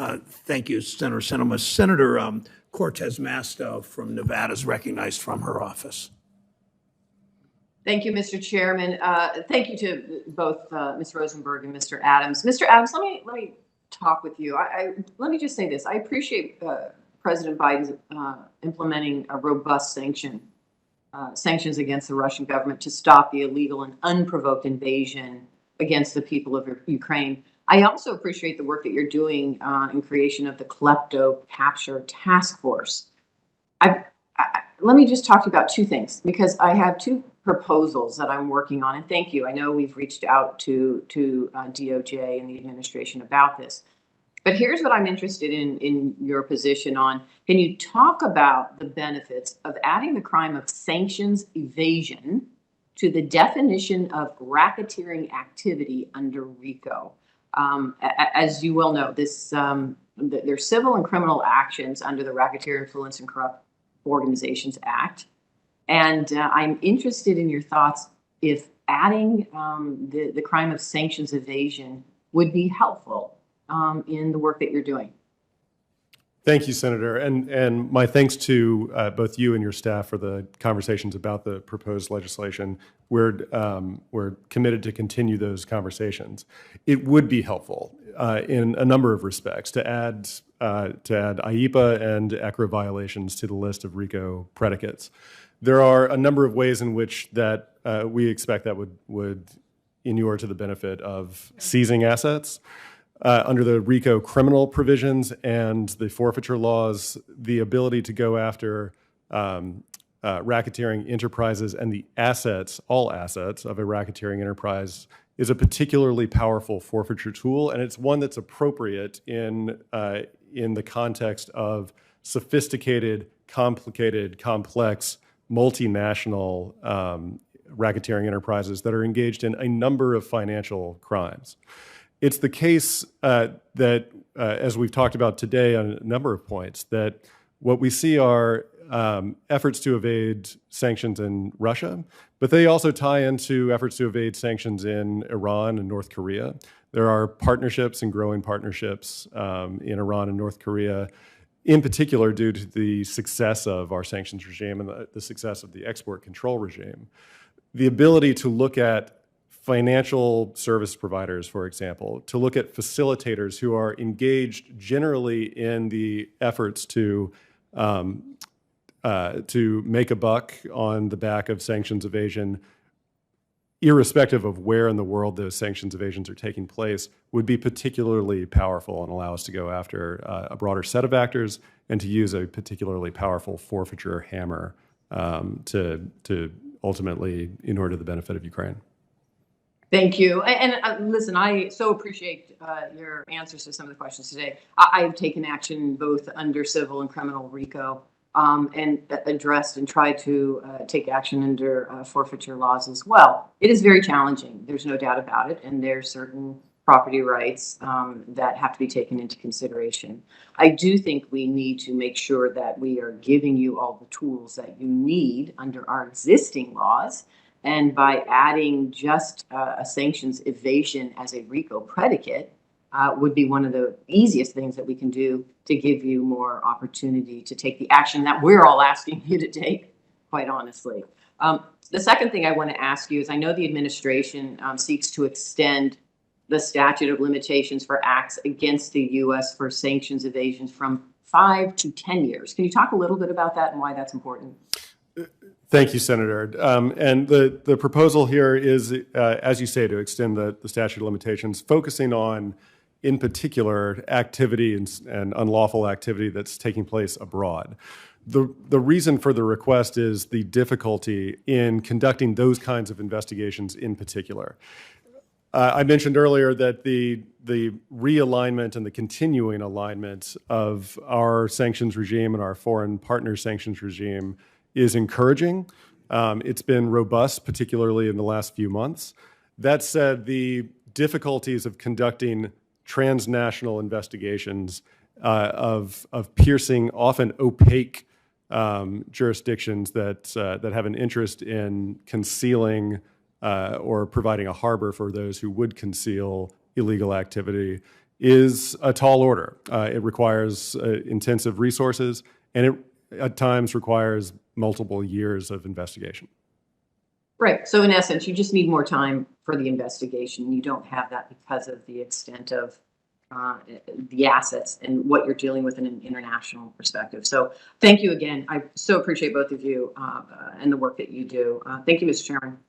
Thank you, Senator Sinema. Senator Cortez Masto from Nevada is recognized from her office. Thank you, Mr. Chairman. Thank you to both Ms. Rosenberg and Mr. Adams. Mr. Adams, let me talk with you. Let me just say this. I appreciate President Biden's implementing a robust sanctions against the Russian government to stop the illegal and unprovoked invasion against the people of Ukraine. I also appreciate the work that you're doing in creation of the Klepto Capture Task Force. Let me just talk to you about two things, because I have two proposals that I'm working on. And thank you. I know we've reached out to DOJ and the administration about this. But here's what I'm interested in your position on. Can you talk about the benefits of adding the crime of sanctions evasion to the definition of racketeering activity under RICO? As you well know, there's civil and criminal actions under the Racketeer Influence and Corrupt Organizations Act. And I'm interested in your thoughts if adding the crime of sanctions evasion would be helpful in the work that you're doing. Thank you, Senator. And my thanks to both you and your staff for the conversations about the proposed legislation. We're committed to continue those conversations. It would be helpful in a number of respects to add IEPA and ECRA violations to the list of RICO predicates. There are a number of ways in which that we expect that would inure to the benefit of seizing assets. Under the RICO criminal provisions and the forfeiture laws, the ability to go after racketeering enterprises and the assets, all assets of a racketeering enterprise, is a particularly powerful forfeiture tool, and it's one that's appropriate in the context of sophisticated, complicated, complex, multinational racketeering enterprises that are engaged in a number of financial crimes. It's the case that, as we've talked about today on a number of points, that what we see are efforts to evade sanctions in Russia, but they also tie into efforts to evade sanctions in Iran and North Korea. There are partnerships and growing partnerships in Iran and North Korea, in particular due to the success of our sanctions regime and the success of the export control regime. The ability to look at financial service providers, for example, to look at facilitators who are engaged generally in the efforts to make a buck on the back of sanctions evasion, irrespective of where in the world those sanctions evasions are taking place, would be particularly powerful and allow us to go after a broader set of actors and to use a particularly powerful forfeiture hammer to ultimately inure to the benefit of Ukraine. Thank you. And listen, I so appreciate your answers to some of the questions today. I have taken action both under civil and criminal RICO and addressed and tried to take action under forfeiture laws as well. It is very challenging. There's no doubt about it. And there's certain property rights that have to be taken into consideration. I do think we need to make sure that we are giving you all the tools that you need under our existing laws. And by adding just a sanctions evasion as a RICO predicate would be one of the easiest things that we can do to give you more opportunity to take the action that we're all asking you to take, quite honestly. The second thing I want to ask you is, I know the administration seeks to extend the statute of limitations for acts against the U.S. for sanctions evasions from 5 to 10 years. Can you talk a little bit about that and why that's important? Thank you, Senator. And the proposal here is, as you say, to extend the statute of limitations, focusing on, in particular, activity and unlawful activity that's taking place abroad. The reason for the request is the difficulty in conducting those kinds of investigations in particular. I mentioned earlier that the realignment and the continuing alignment of our sanctions regime and our foreign partner sanctions regime is encouraging. It's been robust, particularly in the last few months. That said, the difficulties of conducting transnational investigations of piercing often opaque jurisdictions that have an interest in concealing or providing a harbor for those who would conceal illegal activity is a tall order. It requires intensive resources, and it at times requires multiple years of investigation. Right. So in essence, you just need more time for the investigation. You don't have that because of the extent of the assets and what you're dealing with in an international perspective. So thank you again. I so appreciate both of you and the work that you do. Thank you, Mr. Chairman.